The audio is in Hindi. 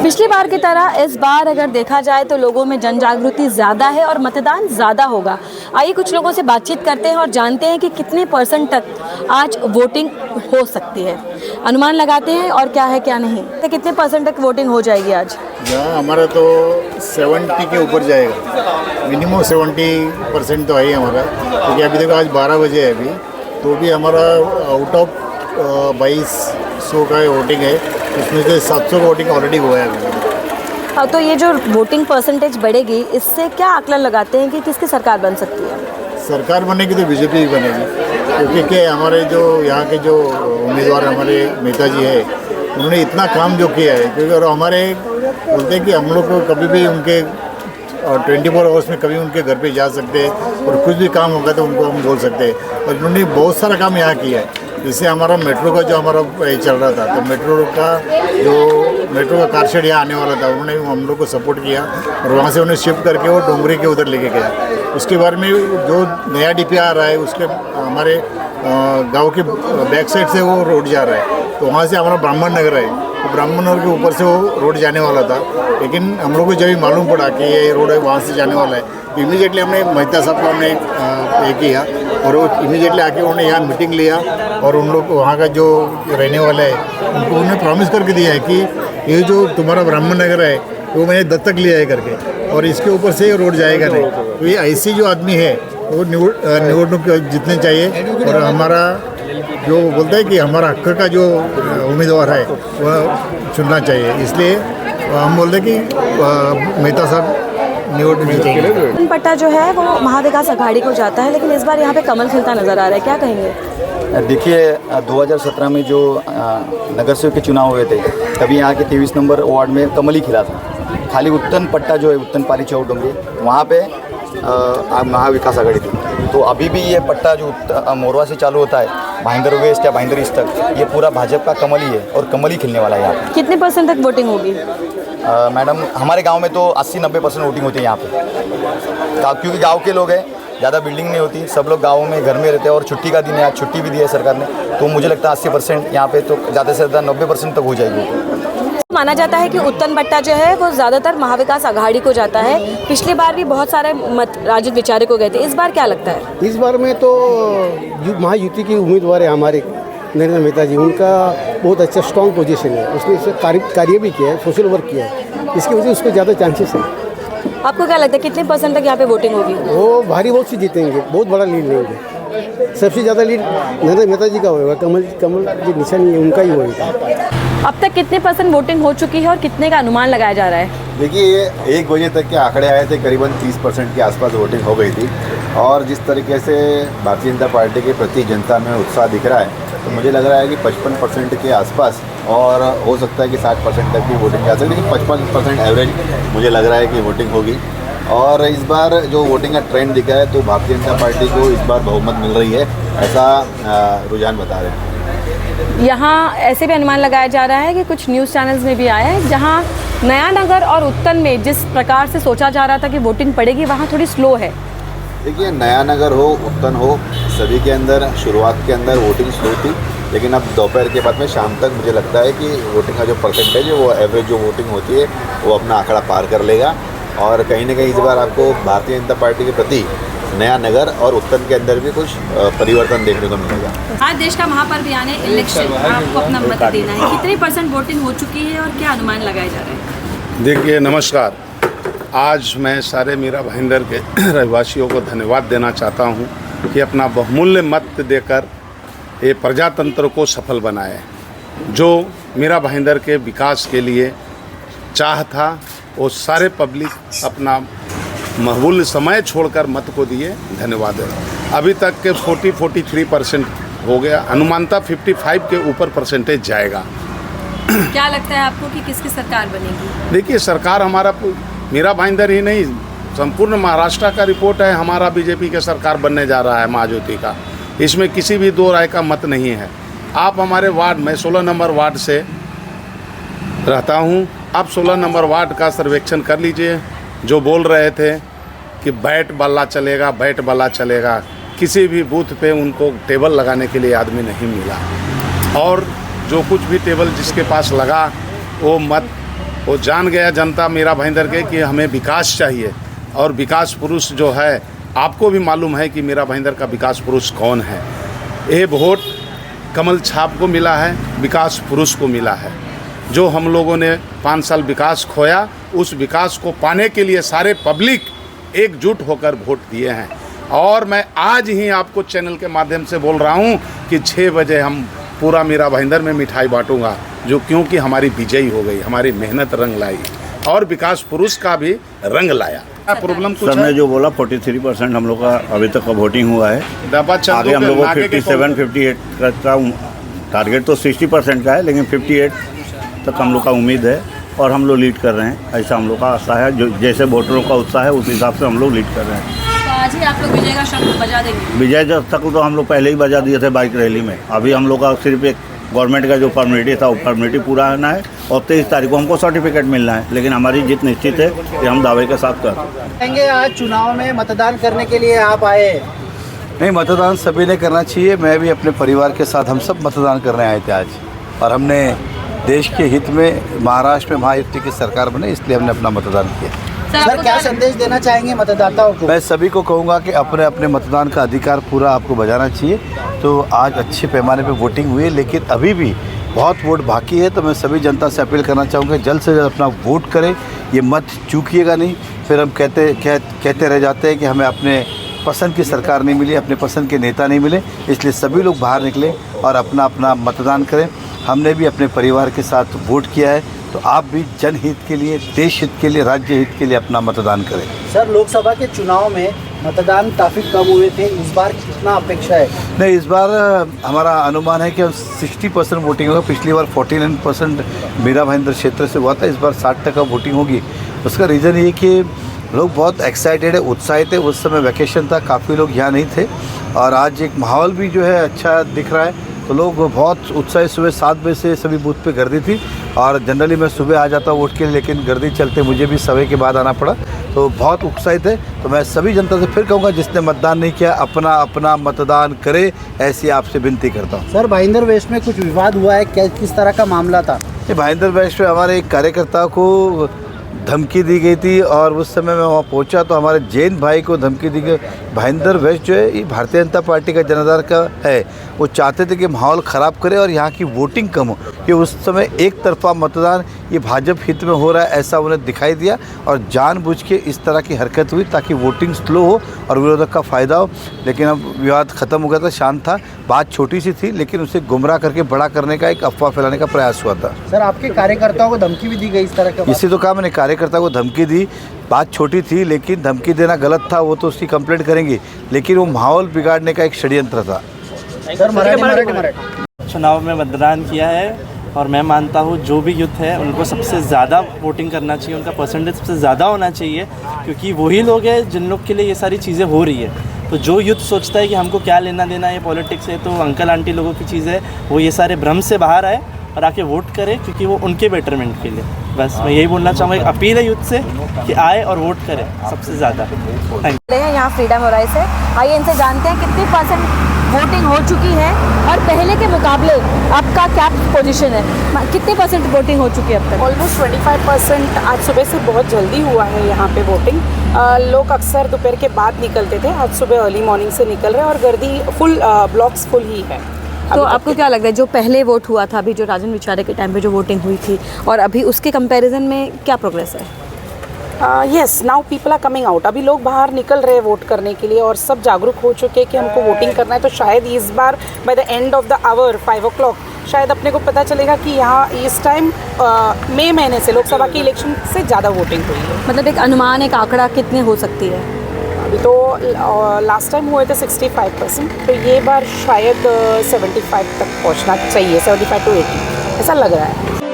पिछली बार की तरह इस बार अगर देखा जाए तो लोगों में जन जागृति ज़्यादा है और मतदान ज़्यादा होगा। आइए कुछ लोगों से बातचीत करते हैं और जानते हैं कि कितने % तक आज वोटिंग हो सकती है। अनुमान लगाते हैं और क्या है क्या नहीं, तो कितने % तक वोटिंग हो जाएगी आज? यहाँ हमारा तो 70 के ऊपर जाएगा, मिनिमम 70% तो है ही हमारा, क्योंकि अभी देखो आज 12 बजे है अभी, तो भी हमारा आउट ऑफ 2200 का वोटिंग है, उसमें से 700 वोटिंग ऑलरेडी हुआ है अभी। तो ये जो वोटिंग % बढ़ेगी, इससे क्या आकलन लगाते हैं कि किसकी सरकार बन सकती है? सरकार बनेगी तो बीजेपी ही बनेगी, क्योंकि क्या हमारे जो यहाँ के जो उम्मीदवार हमारे नेताजी है, उन्होंने इतना काम जो किया है, क्योंकि और हमारे बोलते हैं कि हम लोग को कभी भी उनके 24 आवर्स में कभी उनके घर पे जा सकते हैं और कुछ भी काम होगा तो उनको हम बोल सकते हैं। और उन्होंने बहुत सारा काम यहाँ किया है, जिससे हमारा मेट्रो का जो हमारा चल रहा था, तो मेट्रो का कार शेड यहाँ आने वाला था, उन्होंने हम लोग को सपोर्ट किया और वहाँ से उन्हें शिफ्ट करके वो डोंगरी के उधर लेके गया। उसके बारे में जो नया DP आ रहा है, उसके हमारे गांव के बैक साइड से वो रोड जा रहा है, तो वहाँ से हमारा ब्राह्मण नगर है, तो ब्राह्मण नगर के ऊपर से वो रोड जाने वाला था, लेकिन हम लोग को जब ही मालूम पड़ा कि ये रोड है वहाँ से जाने वाला है, तो इमीडिएटली हमने मेहता साहब को हमने ये किया और वो इमीडिएटली आके उन्होंने यहाँ मीटिंग लिया और उन लोग वहाँ का जो रहने वाला है उनको उन्होंने प्रॉमिस करके दिया है कि ये जो तुम्हारा ब्राह्मण नगर है वो मैंने दत्तक लिया है करके, और इसके ऊपर से रोड जाएगा नहीं। तो ये ऐसी जो आदमी है वो निवडणूक जीतने चाहिए, और हमारा जो बोलता है कि हमारा हक का जो उम्मीदवार है वह चुनना चाहिए, इसलिए हम बोलते हैं कि मेहता साहब निवडणूक जीतेंगे। पट्टा जो है वो महाविकास आघाड़ी को जाता है, लेकिन इस बार यहाँ पे कमल खिलता नजर आ रहा है, क्या कहेंगे? देखिए 2017 में जो नगर सेवक के चुनाव हुए थे, तभी यहाँ के 23 नंबर वार्ड में कमल ही खिला था। खाली उत्तन पट्टा जो है, उत्तन पारी चौक डोंगरी, वहाँ पे महाविकास आघाड़ी थी। तो अभी भी ये पट्टा जो मोरवा से चालू होता है भाईंदर वेस्ट या भाईंदर ईस्ट तक, ये पूरा भाजपा का कमल ही है और कमल ही खिलने वाला है यहाँ। कितने % तक वोटिंग होगी? मैडम हमारे गांव में तो 80-90% वोटिंग होती है यहाँ पे, क्योंकि गांव के लोग हैं, ज़्यादा बिल्डिंग नहीं होती, सब लोग गाँव में घर में रहते हैं और छुट्टी का दिन है, आज छुट्टी भी दी है सरकार ने, तो मुझे लगता है 80% यहाँ पे तो ज़्यादा से ज़्यादा 90% तक हो जाएगी। माना जाता है कि उत्तन पट्टा जो है वो ज़्यादातर महाविकास आघाड़ी को जाता है। पिछली बार भी बहुत सारे मत राजद विचारक को गए थे, इस बार क्या लगता है? इस बार में तो महायुति की उम्मीदवार है हमारे नरेंद्र मेहता जी, उनका बहुत अच्छा स्ट्रॉन्ग पोजीशन है, उसने इससे कार्य भी किया है, सोशल वर्क किया है, इसकी वजह से उसको ज़्यादा चांसेस है। आपको क्या लगता है कितने % तक यहाँ पे वोटिंग होगी? वो भारी वोट से जीतेंगे, बहुत बड़ा लीड लेंगे। सबसे ज़्यादा लीड नरेंद्र मेहता जी का होगा, कमल जो निशानी है उनका ही होगा। अब तक कितने % वोटिंग हो चुकी है और कितने का अनुमान लगाया जा रहा है? देखिए 1 बजे तक के आंकड़े आए थे, करीबन 30% के आसपास वोटिंग हो गई थी, और जिस तरीके से भारतीय जनता पार्टी के प्रति जनता में उत्साह दिख रहा है, तो मुझे लग रहा है कि 55% के आसपास, और हो सकता है कि 60% तक भी वोटिंग जा सकती है, लेकिन 55% एवरेज मुझे लग रहा है कि वोटिंग होगी। और इस बार जो वोटिंग का ट्रेंड दिखा है, तो भारतीय जनता पार्टी को इस बार बहुमत मिल रही है, ऐसा रुझान बता रहे हैं। यहाँ ऐसे भी अनुमान लगाया जा रहा है कि कुछ न्यूज़ चैनल्स में भी आया है, जहाँ नया नगर और उत्तन में जिस प्रकार से सोचा जा रहा था कि वोटिंग पड़ेगी, वहाँ थोड़ी स्लो है। देखिए नया नगर हो, उत्तन हो, सभी के अंदर शुरुआत के अंदर वोटिंग स्लो थी, लेकिन अब दोपहर के बाद में शाम तक मुझे लगता है कि वोटिंग का जो परसेंटेज है, वो एवरेज जो वोटिंग होती है वो अपना आंकड़ा पार कर लेगा, और कहीं ना कहीं इस बार आपको भारतीय जनता पार्टी के प्रति नया नगर और उत्तन के अंदर भी कुछ परिवर्तन देखने को मिलेगा। आज देश का महापर्व यानी इलेक्शन, आपको अपना मत देना है, कितने % वोटिंग हो चुकी है और क्या अनुमान लगाए जा रहे हैं? देखिए नमस्कार, आज मैं सारे मीरा भाईंदर के रहवासियों को धन्यवाद देना चाहता हूं कि अपना बहुमूल्य मत देकर ये प्रजातंत्र को सफल बनाए। जो मीरा भाईंदर के विकास के लिए चाह था, वो सारे पब्लिक अपना बहुमूल्य समय छोड़कर मत को दिए, धन्यवाद है। अभी तक के 43% हो गया, अनुमानता 55 के ऊपर % जाएगा। क्या लगता है आपको कि किसकी सरकार बनेगी? देखिए सरकार हमारा मीरा भाईंदर ही नहीं, संपूर्ण महाराष्ट्र का रिपोर्ट है, हमारा बीजेपी के सरकार बनने जा रहा है महाज्योति का, इसमें किसी भी दो राय का मत नहीं है। आप हमारे वार्ड में 16 नंबर वार्ड से रहता हूँ, आप 16 नंबर वार्ड का सर्वेक्षण कर लीजिए। जो बोल रहे थे कि बैट बल्ला चलेगा, बैट बल्ला चलेगा, किसी भी बूथ पे उनको टेबल लगाने के लिए आदमी नहीं मिला, और जो कुछ भी टेबल जिसके पास लगा वो मत वो जान गया जनता मीरा भाईंदर के कि हमें विकास चाहिए, और विकास पुरुष जो है आपको भी मालूम है कि मीरा भाईंदर का विकास पुरुष कौन है। ये वोट कमल छाप को मिला है, विकास पुरुष को मिला है। जो हम लोगों ने 5 साल विकास खोया, उस विकास को पाने के लिए सारे पब्लिक एकजुट होकर वोट दिए हैं। और मैं आज ही आपको चैनल के माध्यम से बोल रहा हूं कि 6 बजे हम पूरा मीरा भाईंदर में मिठाई बांटूंगा, जो क्योंकि हमारी विजयी हो गई, हमारी मेहनत रंग लाई और विकास पुरुष का भी रंग लाया। प्रॉब्लम कुछ सर ने जो बोला 43% हम लोग का अभी तक का वोटिंग हुआ है। आगे हम लोग को 57-58 का टारगेट तो 60% का है, लेकिन 58 तक हम लोग का उम्मीद है और हम लोग लीड कर रहे हैं। ऐसा हम लोग का आशा है, जो जैसे वोटरों का उत्साह है उस हिसाब से हम लोग लीड कर रहे हैं। तो आज ही आप लोग विजय का शब्द बजा देंगे? विजय तक तो हम लोग पहले ही बजा दिए थे बाइक रैली में। अभी हम लोग का सिर्फ एक गवर्नमेंट का जो फॉर्मेलिटी था वो फॉर्मेलिटी पूरा होना है और 23 तारीख को हमको सर्टिफिकेट मिलना है, लेकिन हमारी जीत निश्चित है, ये हम दावे के साथ करते हैं। आज चुनाव में मतदान करने के लिए आप आए? नहीं, मतदान सभी ने करना चाहिए। मैं भी अपने परिवार के साथ हम सब मतदान करने आए थे आज, और हमने देश के हित में महाराष्ट्र में महायुति की सरकार बने, इसलिए हमने अपना मतदान किया। सर क्या संदेश देना चाहेंगे मतदाताओं को? मैं सभी को कहूँगा कि अपने अपने मतदान का अधिकार पूरा आपको बजाना चाहिए। तो आज अच्छे पैमाने पे वोटिंग हुई है, लेकिन अभी भी बहुत वोट बाकी है। तो मैं सभी जनता से अपील करना चाहूँगा जल्द से जल्द अपना वोट करें, ये मत चूकिएगा नहीं। फिर हम कहते रह जाते हैं कि हमें अपने पसंद की सरकार नहीं मिली, अपने पसंद के नेता नहीं मिले। इसलिए सभी लोग बाहर निकलें और अपना अपना मतदान करें। हमने भी अपने परिवार के साथ वोट किया है, तो आप भी जनहित के लिए, देश हित के लिए, राज्य हित के लिए अपना मतदान करें। सर लोकसभा के चुनाव में मतदान काफ़ी कम हुए थे, इस बार कितना अपेक्षा है? नहीं, इस बार हमारा अनुमान है कि 60% वोटिंग होगा। पिछली बार 49% मीरा भाईंदर क्षेत्र से हुआ था, इस बार 60% वोटिंग होगी। उसका रीज़न ये कि लोग बहुत एक्साइटेड है, उत्साहित है। उस समय वैकेशन था, काफ़ी लोग यहाँ नहीं थे, और आज एक माहौल भी जो है अच्छा दिख रहा है। तो लोग बहुत उत्साहित, सुबह 7 बजे से सभी बूथ पे गर्दी थी, और जनरली मैं सुबह आ जाता हूँ वोट के लिए, लेकिन गर्दी चलते मुझे भी सवेरे के बाद आना पड़ा। तो बहुत उत्साहित है। तो मैं सभी जनता से फिर कहूँगा, जिसने मतदान नहीं किया अपना अपना मतदान करे, ऐसी आपसे विनती करता हूँ। सर भाईंदर वेस्ट में कुछ विवाद हुआ है, क्या किस तरह का मामला था? ये भाईंदर वेस्ट में हमारे एक कार्यकर्ता को धमकी दी गई थी, और उस समय मैं वहाँ पहुँचा तो हमारे जैन भाई को धमकी दी गई। भाईंदर वेस्ट जो है ये भारतीय जनता पार्टी का जनाधार का है। वो चाहते थे कि माहौल ख़राब करे और यहाँ की वोटिंग कम हो, कि उस समय एक तरफा मतदान ये भाजपा हित में हो रहा है ऐसा उन्हें दिखाई दिया, और जानबूझ के इस तरह की हरकत हुई ताकि वोटिंग स्लो हो और विरोधक का फ़ायदा हो। लेकिन अब विवाद ख़त्म हो गया था, शांत था, बात छोटी सी थी, लेकिन उसे गुमराह करके बड़ा करने का, एक अफवाह फैलाने का प्रयास हुआ था। सर आपके कार्यकर्ताओं को धमकी भी दी गई इस तरह का? इसी तो कहा मैंने, कार्यकर्ता को धमकी दी। बात छोटी थी, लेकिन धमकी देना गलत था, वो तो उसकी कंप्लेंट करेंगे, लेकिन वो माहौल बिगाड़ने का एक षड्यंत्र था। सर मराठी चुनाव में मतदान किया है, और मैं मानता हूँ जो भी यूथ है उनको सबसे ज़्यादा वोटिंग करना चाहिए, उनका परसेंटेज सबसे ज़्यादा होना चाहिए, क्योंकि वही लोग हैं जिन लोग के लिए ये सारी चीज़ें हो रही है। तो जो यूथ सोचता है कि हमको क्या लेना देना है पॉलिटिक्स से, तो अंकल आंटी लोगों की चीज़ें, वो ये सारे भ्रम से बाहर आए और आके वोट करें, क्योंकि वो उनके बेटरमेंट के लिए। बस मैं यही बोलना चाहूँगा, एक अपील है यूथ से कि आए और वोट करें सबसे ज़्यादा। Thank you. यहाँ फ्रीडम होराइज है, आइए इनसे जानते हैं कितनी % वोटिंग हो चुकी है और पहले के मुकाबले आपका क्या पोजीशन है, कितने % वोटिंग हो चुकी है अब तक? ऑलमोस्ट 25% आज सुबह से बहुत जल्दी हुआ है यहाँ पे वोटिंग। लोग अक्सर दोपहर के बाद निकलते थे, आज सुबह अर्ली मॉर्निंग से निकल रहे हैं, और गर्दी फुल, ब्लॉक्स फुल ही है। तो आपको क्या लग रहा है, जो पहले वोट हुआ था, अभी जो राजन विचारे के टाइम पे जो वोटिंग हुई थी, और अभी उसके कंपैरिजन में क्या प्रोग्रेस है? Yes, now people are coming out. अभी लोग बाहर निकल रहे हैं वोट करने के लिए, और सब जागरूक हो चुके हैं कि हमको वोटिंग करना है। तो शायद इस बार by the end of the hour 5 o'clock शायद अपने को पता चलेगा कि यहाँ इस टाइम मई महीने से लोकसभा की इलेक्शन से ज़्यादा वोटिंग हुई है। मतलब एक अनुमान, एक आंकड़ा कितने हो सकती है? अभी तो लास्ट टाइम हुए थे 65%, तो ये बार शायद 75 तक पहुँचना चाहिए, 75 to 80 ऐसा लग रहा है।